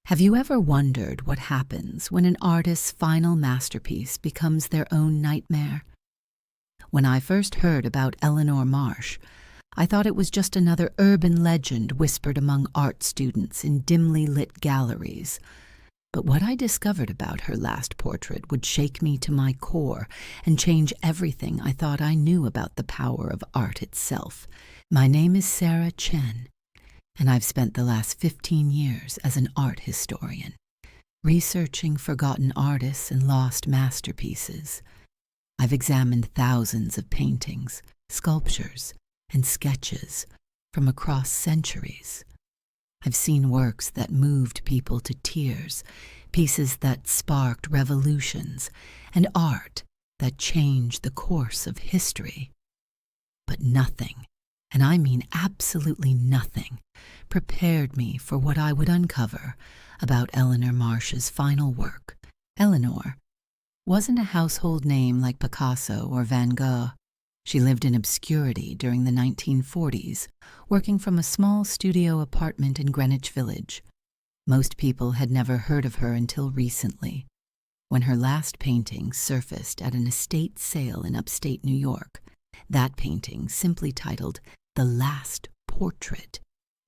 Have you ever wondered what happens when an artist's final masterpiece becomes their own nightmare? When I first heard about Eleanor Marsh, I thought it was just another urban legend whispered among art students in dimly lit galleries. But what I discovered about her last portrait would shake me to my core and change everything I thought I knew about the power of art itself. My name is Sarah Chen, and I've spent the last 15 years as an art historian, researching forgotten artists and lost masterpieces. I've examined thousands of paintings, sculptures, and sketches from across centuries. I've seen works that moved people to tears, pieces that sparked revolutions, and art that changed the course of history. But nothing, and I mean absolutely nothing, prepared me for what I would uncover about Eleanor Marsh's final work. Eleanor wasn't a household name like Picasso or Van Gogh. She lived in obscurity during the 1940s, working from a small studio apartment in Greenwich Village. Most people had never heard of her until recently, when her last painting surfaced at an estate sale in upstate New York. That painting, simply titled The Last Portrait,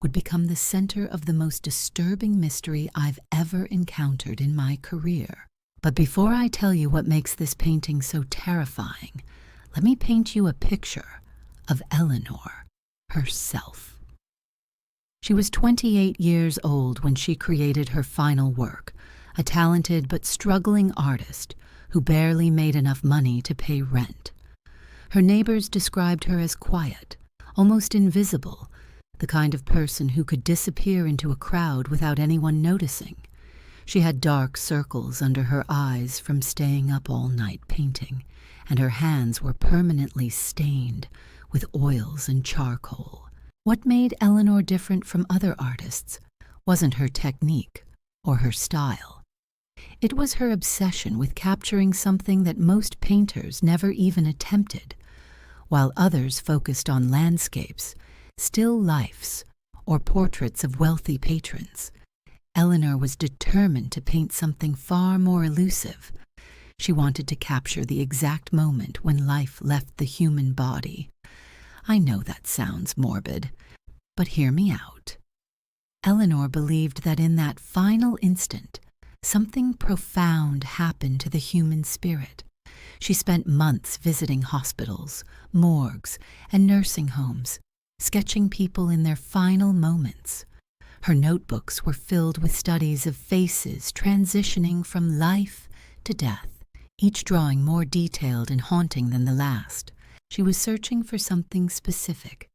would become the center of the most disturbing mystery I've ever encountered in my career. But before I tell you what makes this painting so terrifying, let me paint you a picture of Eleanor herself. She was 28 years old when she created her final work, a talented but struggling artist who barely made enough money to pay rent. Her neighbors described her as quiet, almost invisible, the kind of person who could disappear into a crowd without anyone noticing. She had dark circles under her eyes from staying up all night painting, and her hands were permanently stained with oils and charcoal. What made Eleanor different from other artists wasn't her technique or her style. It was her obsession with capturing something that most painters never even attempted. While others focused on landscapes, still lifes, or portraits of wealthy patrons, Eleanor was determined to paint something far more elusive. She wanted to capture the exact moment when life left the human body. I know that sounds morbid, but hear me out. Eleanor believed that in that final instant, something profound happened to the human spirit. She spent months visiting hospitals, morgues, and nursing homes, sketching people in their final moments. Her notebooks were filled with studies of faces transitioning from life to death, each drawing more detailed and haunting than the last. She was searching for something specific,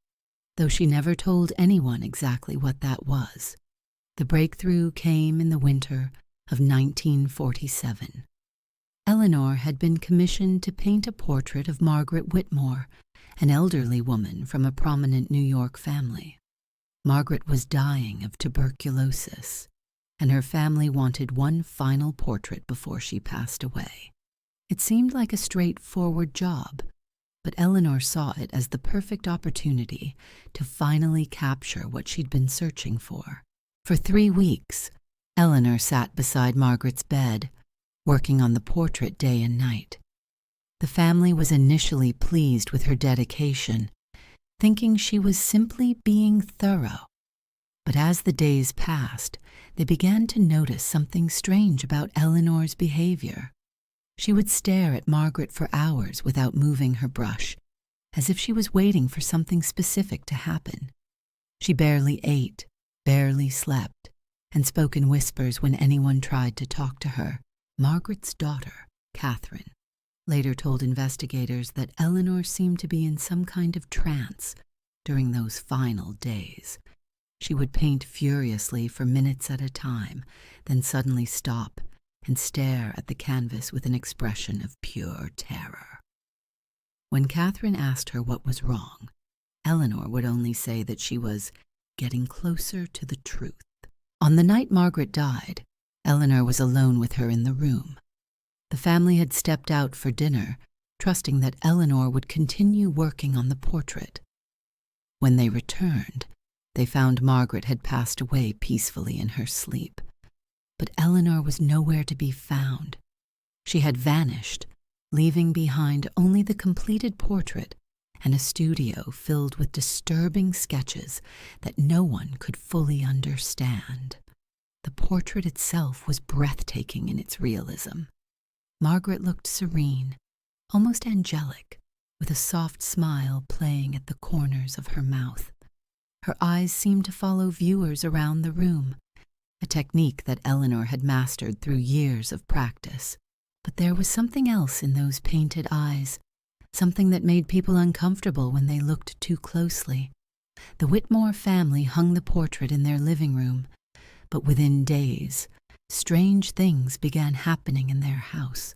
though she never told anyone exactly what that was. The breakthrough came in the winter of 1947. Eleanor had been commissioned to paint a portrait of Margaret Whitmore, an elderly woman from a prominent New York family. Margaret was dying of tuberculosis, and her family wanted one final portrait before she passed away. It seemed like a straightforward job, but Eleanor saw it as the perfect opportunity to finally capture what she'd been searching for. For 3 weeks, Eleanor sat beside Margaret's bed, working on the portrait day and night. The family was initially pleased with her dedication, thinking she was simply being thorough. But as the days passed, they began to notice something strange about Eleanor's behavior. She would stare at Margaret for hours without moving her brush, as if she was waiting for something specific to happen. She barely ate, barely slept, and spoke in whispers when anyone tried to talk to her. Margaret's daughter, Catherine, later told investigators that Eleanor seemed to be in some kind of trance during those final days. She would paint furiously for minutes at a time, then suddenly stop and stare at the canvas with an expression of pure terror. When Catherine asked her what was wrong, Eleanor would only say that she was getting closer to the truth. On the night Margaret died, Eleanor was alone with her in the room. The family had stepped out for dinner, trusting that Eleanor would continue working on the portrait. When they returned, they found Margaret had passed away peacefully in her sleep. but Eleanor was nowhere to be found. She had vanished, leaving behind only the completed portrait and a studio filled with disturbing sketches that no one could fully understand. The portrait itself was breathtaking in its realism. Margaret looked serene, almost angelic, with a soft smile playing at the corners of her mouth. Her eyes seemed to follow viewers around the room, a technique that Eleanor had mastered through years of practice. But there was something else in those painted eyes, something that made people uncomfortable when they looked too closely. The Whitmore family hung the portrait in their living room, but within days, strange things began happening in their house.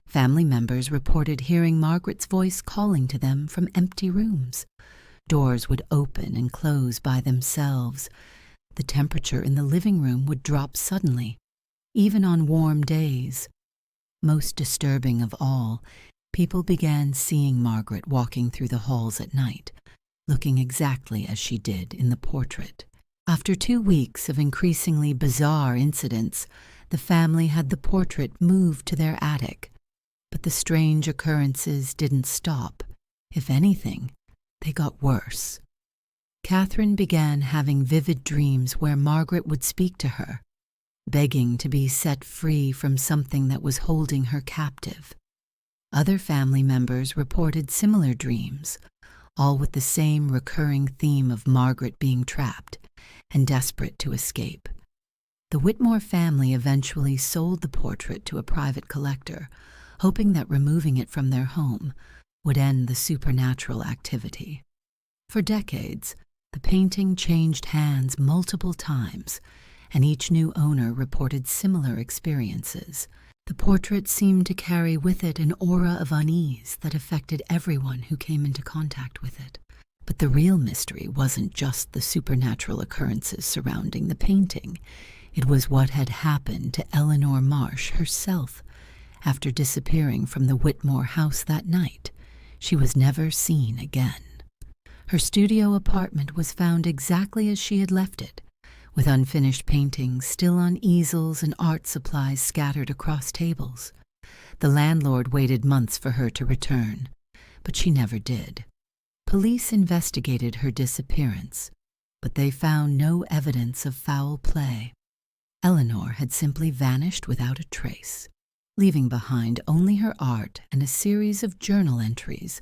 Family members reported hearing Margaret's voice calling to them from empty rooms. Doors would open and close by themselves. The temperature in the living room would drop suddenly, even on warm days. Most disturbing of all, people began seeing Margaret walking through the halls at night, looking exactly as she did in the portrait. After 2 weeks of increasingly bizarre incidents, the family had the portrait moved to their attic. But the strange occurrences didn't stop. If anything, they got worse. Catherine began having vivid dreams where Margaret would speak to her, begging to be set free from something that was holding her captive. Other family members reported similar dreams, all with the same recurring theme of Margaret being trapped and desperate to escape. The Whitmore family eventually sold the portrait to a private collector, hoping that removing it from their home would end the supernatural activity. For decades, the painting changed hands multiple times, and each new owner reported similar experiences. The portrait seemed to carry with it an aura of unease that affected everyone who came into contact with it. But the real mystery wasn't just the supernatural occurrences surrounding the painting. It was what had happened to Eleanor Marsh herself. After disappearing from the Whitmore house that night, she was never seen again. Her studio apartment was found exactly as she had left it, with unfinished paintings still on easels and art supplies scattered across tables. The landlord waited months for her to return, but she never did. Police investigated her disappearance, but they found no evidence of foul play. Eleanor had simply vanished without a trace, leaving behind only her art and a series of journal entries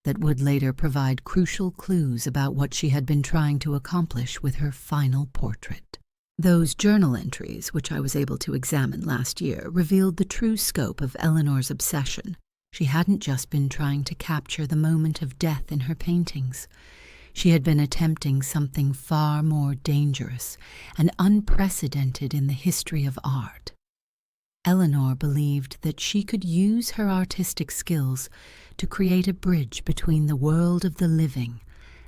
that would later provide crucial clues about what she had been trying to accomplish with her final portrait. Those journal entries, which I was able to examine last year, revealed the true scope of Eleanor's obsession. She hadn't just been trying to capture the moment of death in her paintings. She had been attempting something far more dangerous and unprecedented in the history of art. Eleanor believed that she could use her artistic skills to create a bridge between the world of the living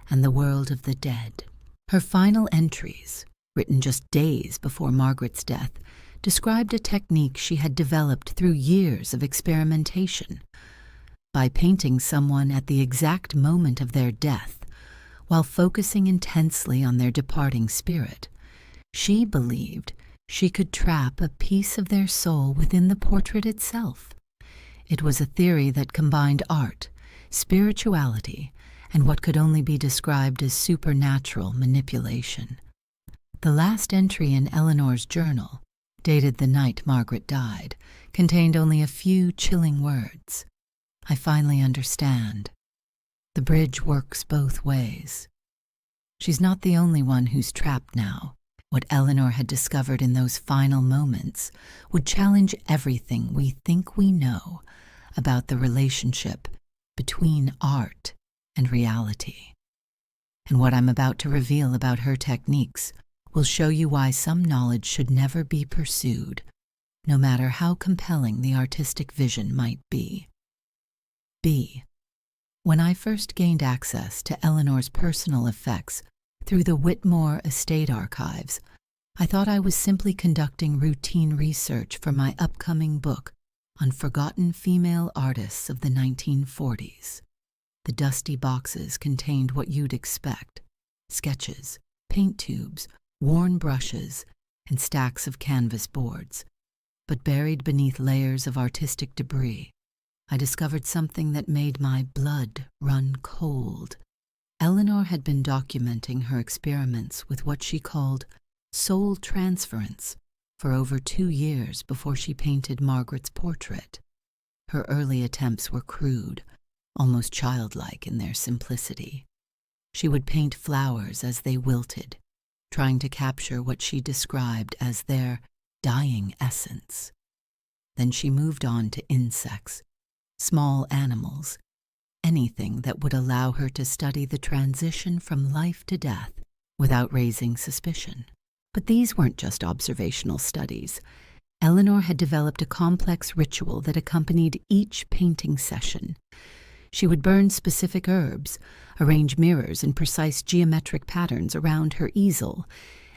and the world of the dead. Her final entries, written just days before Margaret's death, described a technique she had developed through years of experimentation. By painting someone at the exact moment of their death, while focusing intensely on their departing spirit, she believed she could trap a piece of their soul within the portrait itself. It was a theory that combined art, spirituality, and what could only be described as supernatural manipulation. The last entry in Eleanor's journal, dated the night Margaret died, contained only a few chilling words. I finally understand. The bridge works both ways. She's not the only one who's trapped now. What Eleanor had discovered in those final moments would challenge everything we think we know about the relationship between art and reality. And what I'm about to reveal about her techniques will show you why some knowledge should never be pursued, no matter how compelling the artistic vision might be. B. When I first gained access to Eleanor's personal effects through the Whitmore Estate Archives, I thought I was simply conducting routine research for my upcoming book on forgotten female artists of the 1940s. The dusty boxes contained what you'd expect: sketches, paint tubes, worn brushes, and stacks of canvas boards. But buried beneath layers of artistic debris, I discovered something that made my blood run cold. Eleanor had been documenting her experiments with what she called soul transference for over 2 years before she painted Margaret's portrait. Her early attempts were crude, almost childlike in their simplicity. She would paint flowers as they wilted, trying to capture what she described as their dying essence. Then she moved on to insects, small animals, anything that would allow her to study the transition from life to death without raising suspicion. But these weren't just observational studies. Eleanor had developed a complex ritual that accompanied each painting session. She would burn specific herbs, arrange mirrors in precise geometric patterns around her easel,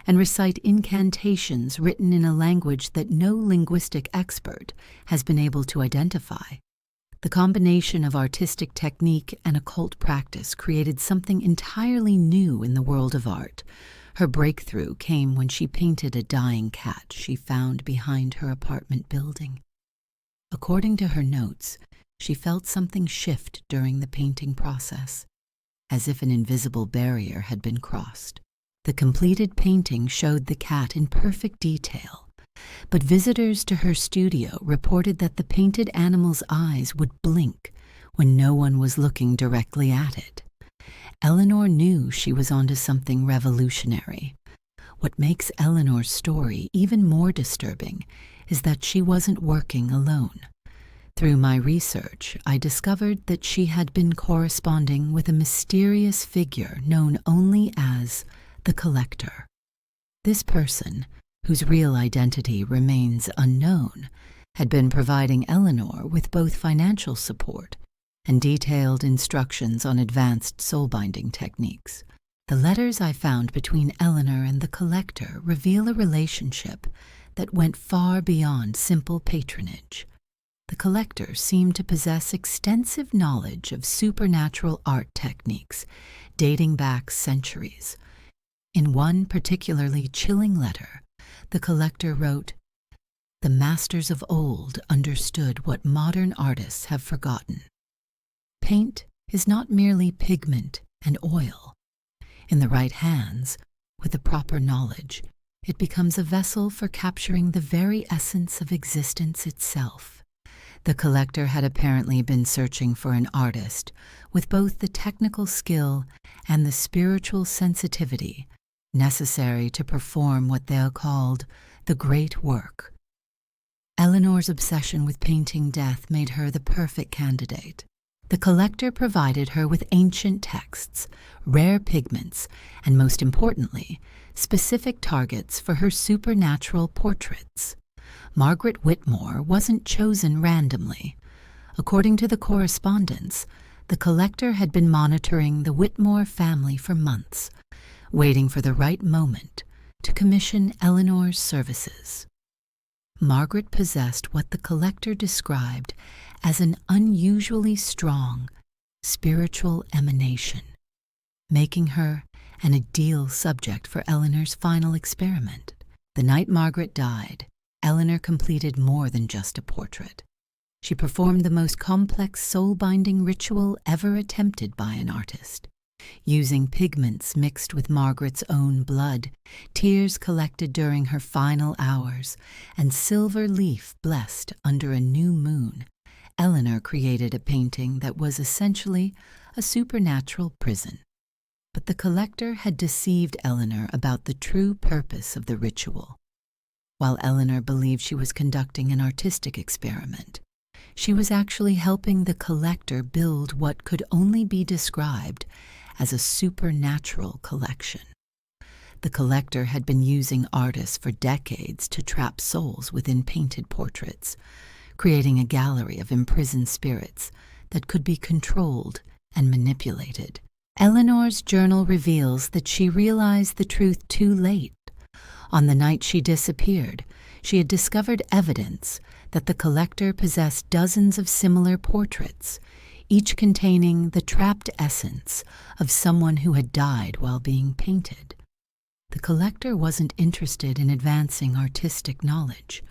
and recite incantations written in a language that no linguistic expert has been able to identify. The combination of artistic technique and occult practice created something entirely new in the world of art. Her breakthrough came when she painted a dying cat she found behind her apartment building. According to her notes, she felt something shift during the painting process, as if an invisible barrier had been crossed. The completed painting showed the cat in perfect detail, but visitors to her studio reported that the painted animal's eyes would blink when no one was looking directly at it. Eleanor knew she was onto something revolutionary. What makes Eleanor's story even more disturbing is that she wasn't working alone. Through my research, I discovered that she had been corresponding with a mysterious figure known only as the Collector. This person, whose real identity remains unknown, had been providing Eleanor with both financial support and detailed instructions on advanced soul-binding techniques. The letters I found between Eleanor and the Collector reveal a relationship that went far beyond simple patronage. The Collector seemed to possess extensive knowledge of supernatural art techniques dating back centuries. In one particularly chilling letter, the Collector wrote, "The masters of old understood what modern artists have forgotten. Paint is not merely pigment and oil. In the right hands, with the proper knowledge, it becomes a vessel for capturing the very essence of existence itself." The Collector had apparently been searching for an artist with both the technical skill and the spiritual sensitivity necessary to perform what they called the great work. Eleanor's obsession with painting death made her the perfect candidate. The Collector provided her with ancient texts, rare pigments, and most importantly, specific targets for her supernatural portraits. Margaret Whitmore wasn't chosen randomly. According to the correspondence, the Collector had been monitoring the Whitmore family for months, waiting for the right moment to commission Eleanor's services. Margaret possessed what the Collector described as an unusually strong spiritual emanation, making her an ideal subject for Eleanor's final experiment. The night Margaret died, Eleanor completed more than just a portrait. She performed the most complex soul-binding ritual ever attempted by an artist. Using pigments mixed with Margaret's own blood, tears collected during her final hours, and silver leaf blessed under a new moon, Eleanor created a painting that was essentially a supernatural prison. But the Collector had deceived Eleanor about the true purpose of the ritual. While Eleanor believed she was conducting an artistic experiment, she was actually helping the Collector build what could only be described as a supernatural collection. The Collector had been using artists for decades to trap souls within painted portraits, creating a gallery of imprisoned spirits that could be controlled and manipulated. Eleanor's journal reveals that she realized the truth too late. On the night she disappeared, she had discovered evidence that the Collector possessed dozens of similar portraits, each containing the trapped essence of someone who had died while being painted. The collector wasn't interested in advancing artistic knowledge.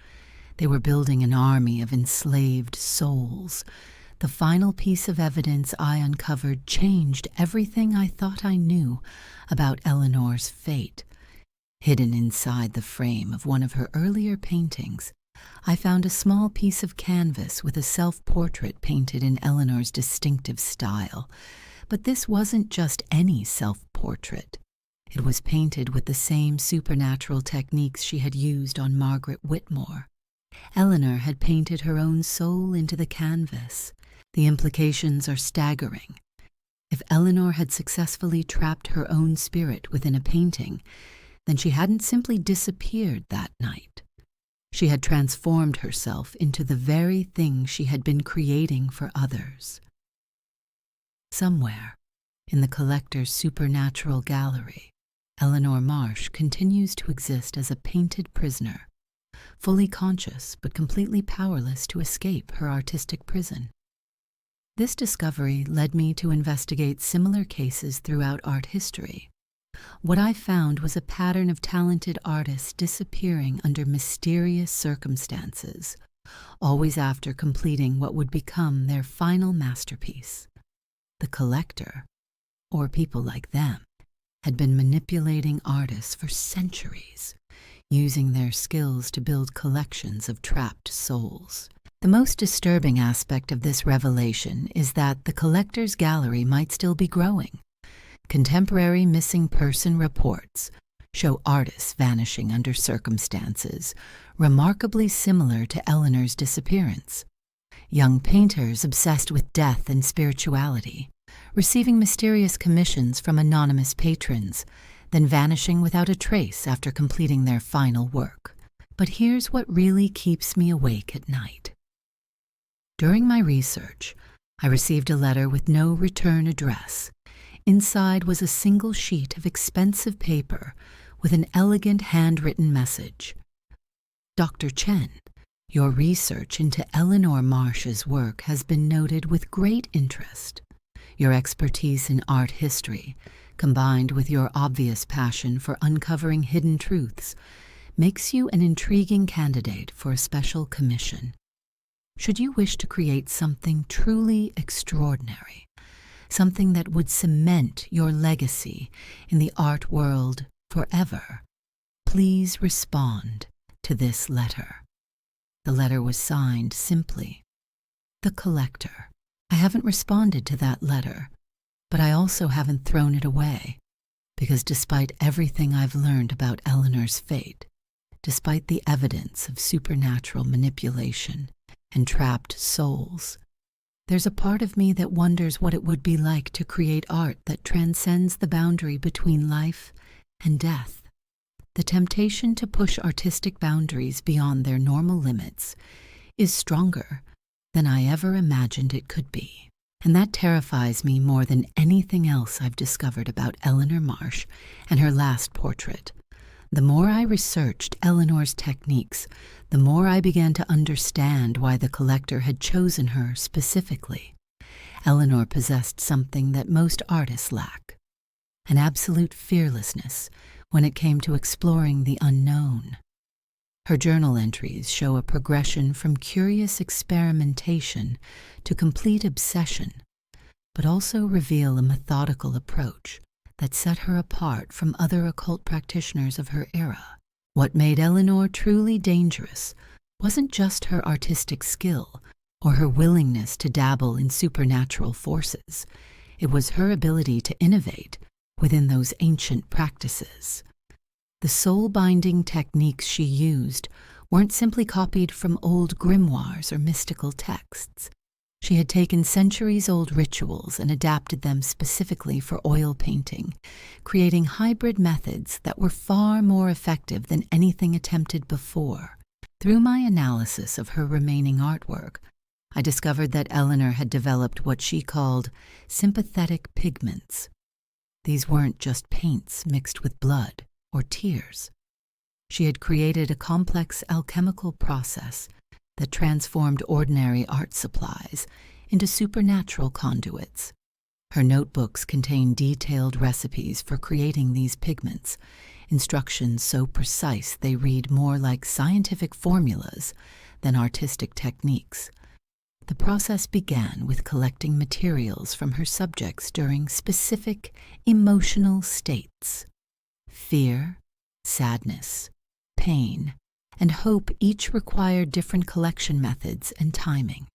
They were building an army of enslaved souls. The final piece of evidence I uncovered changed everything I thought I knew about Eleanor's fate. Hidden inside the frame of one of her earlier paintings, I found a small piece of canvas with a self-portrait painted in Eleanor's distinctive style. But this wasn't just any self-portrait. It was painted with the same supernatural techniques she had used on Margaret Whitmore. Eleanor had painted her own soul into the canvas. The implications are staggering. If Eleanor had successfully trapped her own spirit within a painting, then she hadn't simply disappeared that night. She had transformed herself into the very thing she had been creating for others. Somewhere, in the collector's supernatural gallery, Eleanor Marsh continues to exist as a painted prisoner, fully conscious but completely powerless to escape her artistic prison. This discovery led me to investigate similar cases throughout art history. What I found was a pattern of talented artists disappearing under mysterious circumstances, always after completing what would become their final masterpiece. The collector, or people like them, had been manipulating artists for centuries, using their skills to build collections of trapped souls. The most disturbing aspect of this revelation is that the collector's gallery might still be growing. Contemporary missing person reports show artists vanishing under circumstances remarkably similar to Eleanor's disappearance. Young painters obsessed with death and spirituality, receiving mysterious commissions from anonymous patrons, then vanishing without a trace after completing their final work. But here's what really keeps me awake at night. During my research, I received a letter with no return address. Inside was a single sheet of expensive paper with an elegant handwritten message. Dr. Chen, your research into Eleanor Marsh's work has been noted with great interest. Your expertise in art history, combined with your obvious passion for uncovering hidden truths, makes you an intriguing candidate for a special commission. Should you wish to create something truly extraordinary, something that would cement your legacy in the art world forever, please respond to this letter. The letter was signed simply, The Collector. I haven't responded to that letter, but I also haven't thrown it away, because despite everything I've learned about Eleanor's fate, despite the evidence of supernatural manipulation and trapped souls, there's a part of me that wonders what it would be like to create art that transcends the boundary between life and death. The temptation to push artistic boundaries beyond their normal limits is stronger than I ever imagined it could be. And that terrifies me more than anything else I've discovered about Eleanor Marsh and her last portrait. The more I researched Eleanor's techniques, the more I began to understand why the collector had chosen her specifically. Eleanor possessed something that most artists lack, an absolute fearlessness when it came to exploring the unknown. Her journal entries show a progression from curious experimentation to complete obsession, but also reveal a methodical approach that set her apart from other occult practitioners of her era. What made Eleanor truly dangerous wasn't just her artistic skill or her willingness to dabble in supernatural forces. It was her ability to innovate within those ancient practices. The soul-binding techniques she used weren't simply copied from old grimoires or mystical texts. She had taken centuries-old rituals and adapted them specifically for oil painting, creating hybrid methods that were far more effective than anything attempted before. Through my analysis of her remaining artwork, I discovered that Eleanor had developed what she called sympathetic pigments. These weren't just paints mixed with blood or tears. She had created a complex alchemical process that transformed ordinary art supplies into supernatural conduits. Her notebooks contain detailed recipes for creating these pigments, instructions so precise they read more like scientific formulas than artistic techniques. The process began with collecting materials from her subjects during specific emotional states. Fear, sadness, pain, and hope each required different collection methods and timing.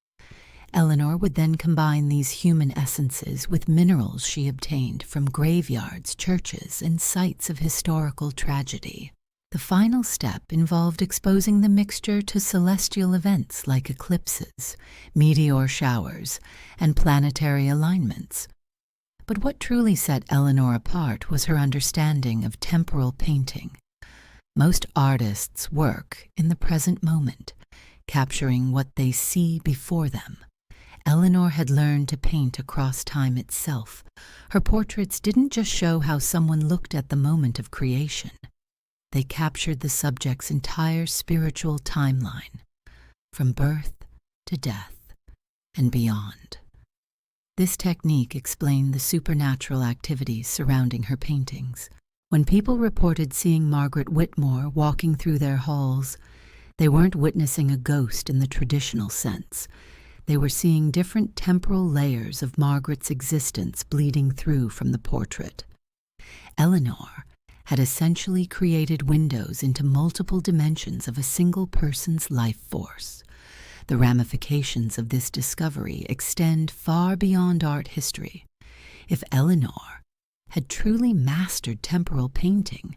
Eleanor would then combine these human essences with minerals she obtained from graveyards, churches, and sites of historical tragedy. The final step involved exposing the mixture to celestial events like eclipses, meteor showers, and planetary alignments. But what truly set Eleanor apart was her understanding of temporal painting. Most artists work in the present moment, capturing what they see before them. Eleanor had learned to paint across time itself. Her portraits didn't just show how someone looked at the moment of creation. They captured the subject's entire spiritual timeline, from birth to death and beyond. This technique explained the supernatural activities surrounding her paintings. When people reported seeing Margaret Whitmore walking through their halls, they weren't witnessing a ghost in the traditional sense. They were seeing different temporal layers of Margaret's existence bleeding through from the portrait. Eleanor had essentially created windows into multiple dimensions of a single person's life force. The ramifications of this discovery extend far beyond art history. If Eleanor had truly mastered temporal painting,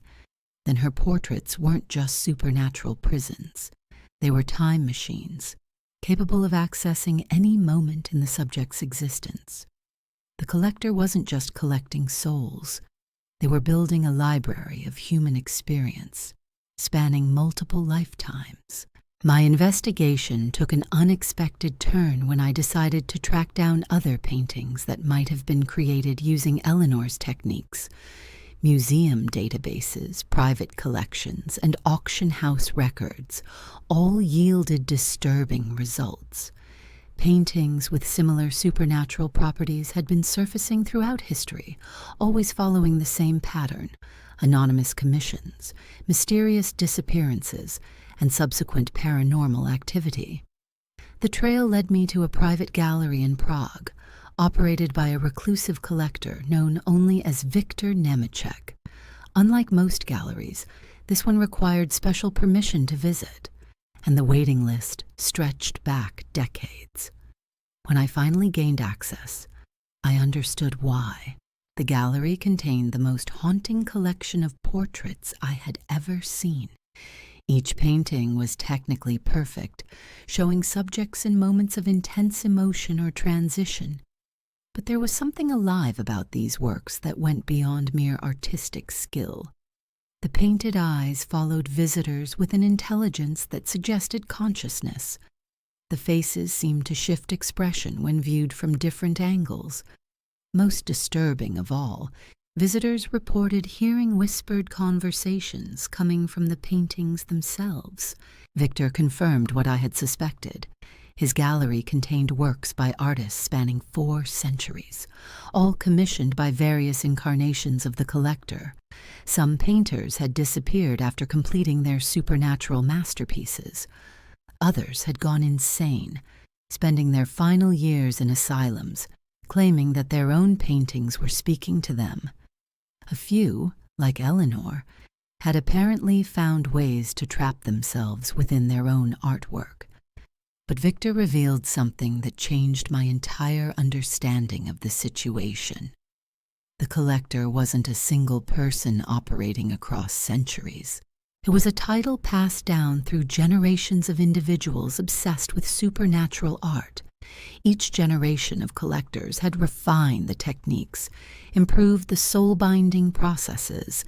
then her portraits weren't just supernatural prisons. They were time machines, capable of accessing any moment in the subject's existence. The collector wasn't just collecting souls. They were building a library of human experience, spanning multiple lifetimes. My investigation took an unexpected turn when I decided to track down other paintings that might have been created using Eleanor's techniques. Museum databases, private collections, and auction house records all yielded disturbing results. Paintings with similar supernatural properties had been surfacing throughout history, always following the same pattern: anonymous commissions, mysterious disappearances, and subsequent paranormal activity. The trail led me to a private gallery in Prague, operated by a reclusive collector known only as Viktor Nemeček. Unlike most galleries, this one required special permission to visit, and the waiting list stretched back decades. When I finally gained access, I understood why. The gallery contained the most haunting collection of portraits I had ever seen. Each painting was technically perfect, showing subjects in moments of intense emotion or transition. But there was something alive about these works that went beyond mere artistic skill. The painted eyes followed visitors with an intelligence that suggested consciousness. The faces seemed to shift expression when viewed from different angles. Most disturbing of all, visitors reported hearing whispered conversations coming from the paintings themselves. Victor confirmed what I had suspected. His gallery contained works by artists spanning 4 centuries, all commissioned by various incarnations of the collector. Some painters had disappeared after completing their supernatural masterpieces. Others had gone insane, spending their final years in asylums, claiming that their own paintings were speaking to them. A few, like Eleanor, had apparently found ways to trap themselves within their own artwork. But Victor revealed something that changed my entire understanding of the situation. The collector wasn't a single person operating across centuries. It was a title passed down through generations of individuals obsessed with supernatural art. Each generation of collectors had refined the techniques, improved the soul-binding processes,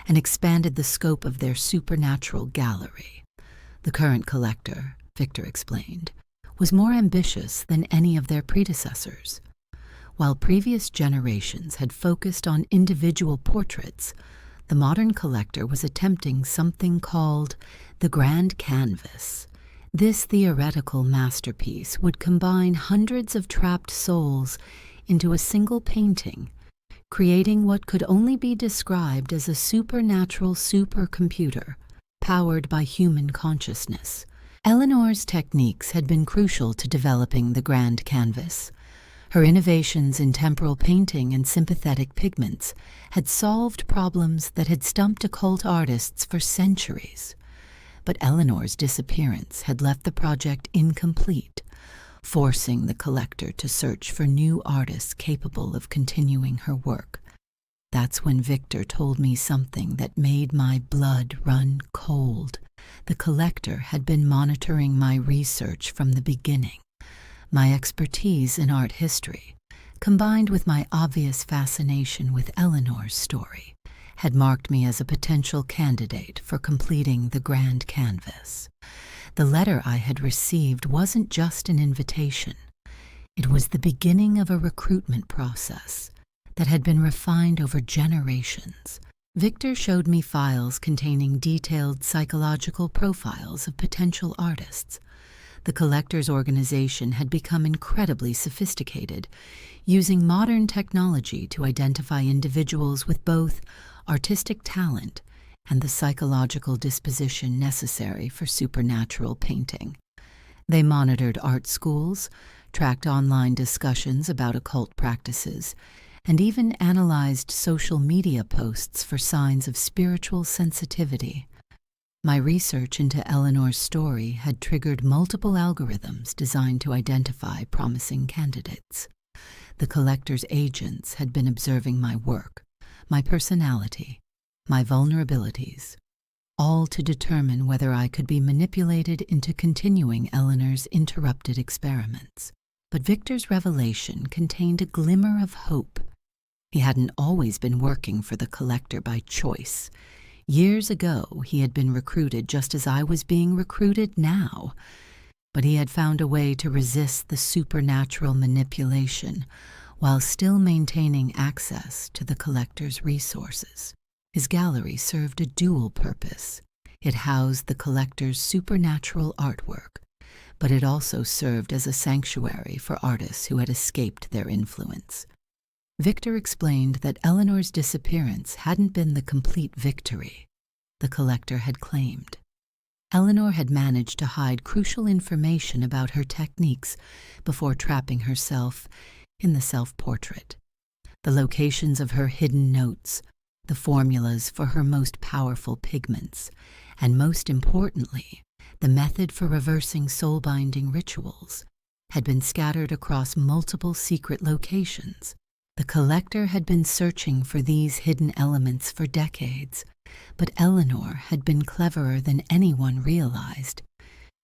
and expanded the scope of their supernatural gallery. The current collector, Victor explained, was more ambitious than any of their predecessors. While previous generations had focused on individual portraits, the modern collector was attempting something called the Grand Canvas. This theoretical masterpiece would combine hundreds of trapped souls into a single painting, creating what could only be described as a supernatural supercomputer powered by human consciousness. Eleanor's techniques had been crucial to developing the grand canvas. Her innovations in temporal painting and sympathetic pigments had solved problems that had stumped occult artists for centuries. But Eleanor's disappearance had left the project incomplete, forcing the collector to search for new artists capable of continuing her work. That's when Victor told me something that made my blood run cold. The collector had been monitoring my research from the beginning. My expertise in art history, combined with my obvious fascination with Eleanor's story, had marked me as a potential candidate for completing the grand canvas. The letter I had received wasn't just an invitation. It was the beginning of a recruitment process that had been refined over generations. Victor showed me files containing detailed psychological profiles of potential artists. The collectors' organization had become incredibly sophisticated, using modern technology to identify individuals with both artistic talent and the psychological disposition necessary for supernatural painting. They monitored art schools, tracked online discussions about occult practices, and even analyzed social media posts for signs of spiritual sensitivity. My research into Eleanor's story had triggered multiple algorithms designed to identify promising candidates. The collector's agents had been observing my work, my personality, my vulnerabilities, all to determine whether I could be manipulated into continuing Eleanor's interrupted experiments. But Victor's revelation contained a glimmer of hope. He hadn't always been working for the collector by choice. Years ago, he had been recruited just as I was being recruited now. But he had found a way to resist the supernatural manipulation while still maintaining access to the collector's resources. His gallery served a dual purpose. It housed the collector's supernatural artwork, but it also served as a sanctuary for artists who had escaped their influence. Victor explained that Eleanor's disappearance hadn't been the complete victory the collector had claimed. Eleanor had managed to hide crucial information about her techniques before trapping herself in the self-portrait. The locations of her hidden notes, the formulas for her most powerful pigments, and most importantly, the method for reversing soul-binding rituals, had been scattered across multiple secret locations. The collector had been searching for these hidden elements for decades, but Eleanor had been cleverer than anyone realized.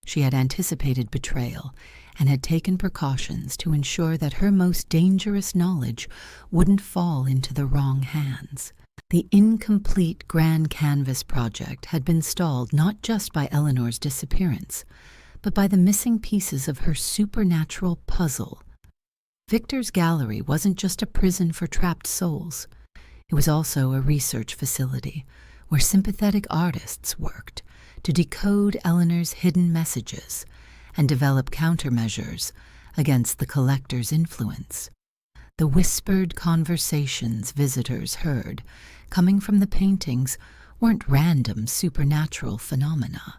She had anticipated betrayal and had taken precautions to ensure that her most dangerous knowledge wouldn't fall into the wrong hands. The incomplete Grand Canvas project had been stalled not just by Eleanor's disappearance, but by the missing pieces of her supernatural puzzle. Victor's gallery wasn't just a prison for trapped souls. It was also a research facility where sympathetic artists worked to decode Eleanor's hidden messages and develop countermeasures against the collector's influence. The whispered conversations visitors heard, coming from the paintings, weren't random supernatural phenomena.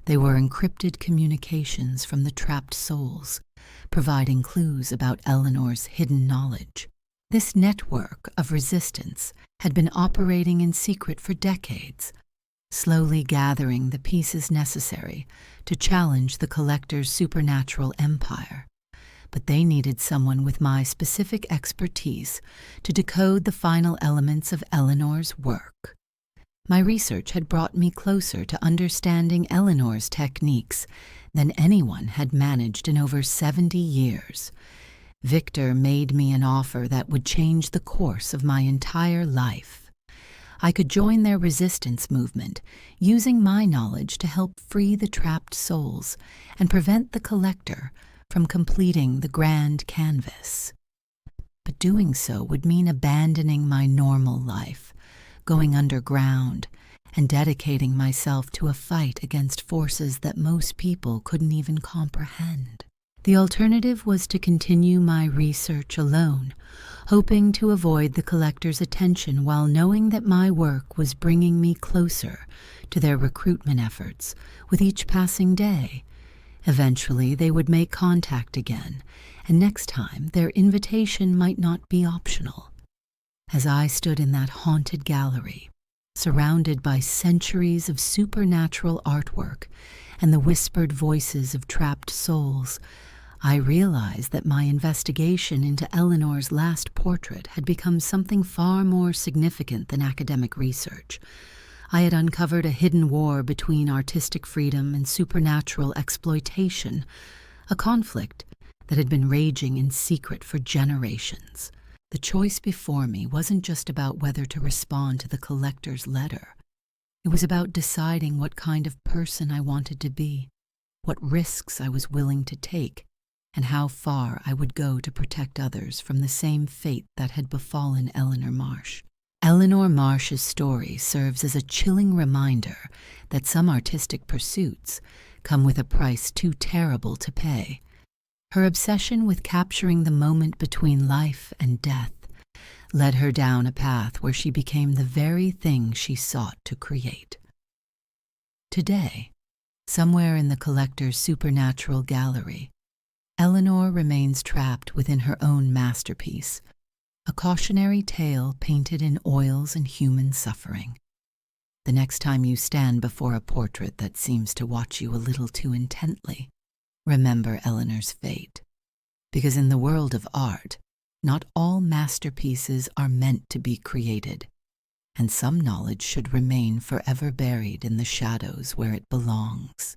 They were encrypted communications from the trapped souls, providing clues about Eleanor's hidden knowledge. This network of resistance had been operating in secret for decades, slowly gathering the pieces necessary to challenge the collector's supernatural empire. But they needed someone with my specific expertise to decode the final elements of Eleanor's work. My research had brought me closer to understanding Eleanor's techniques than anyone had managed in over 70 years. Victor made me an offer that would change the course of my entire life. I could join their resistance movement, using my knowledge to help free the trapped souls and prevent the collector from completing the grand canvas. But doing so would mean abandoning my normal life, going underground, and dedicating myself to a fight against forces that most people couldn't even comprehend. The alternative was to continue my research alone, hoping to avoid the collector's attention while knowing that my work was bringing me closer to their recruitment efforts with each passing day. Eventually, they would make contact again, and next time their invitation might not be optional. As I stood in that haunted gallery, surrounded by centuries of supernatural artwork and the whispered voices of trapped souls, I realized that my investigation into Eleanor's last portrait had become something far more significant than academic research. I had uncovered a hidden war between artistic freedom and supernatural exploitation, a conflict that had been raging in secret for generations. The choice before me wasn't just about whether to respond to the collector's letter. It was about deciding what kind of person I wanted to be, what risks I was willing to take, and how far I would go to protect others from the same fate that had befallen Eleanor Marsh. Eleanor Marsh's story serves as a chilling reminder that some artistic pursuits come with a price too terrible to pay. Her obsession with capturing the moment between life and death led her down a path where she became the very thing she sought to create. Today, somewhere in the collector's supernatural gallery, Eleanor remains trapped within her own masterpiece, a cautionary tale painted in oils and human suffering. The next time you stand before a portrait that seems to watch you a little too intently, remember Eleanor's fate. Because in the world of art, not all masterpieces are meant to be created, and some knowledge should remain forever buried in the shadows where it belongs.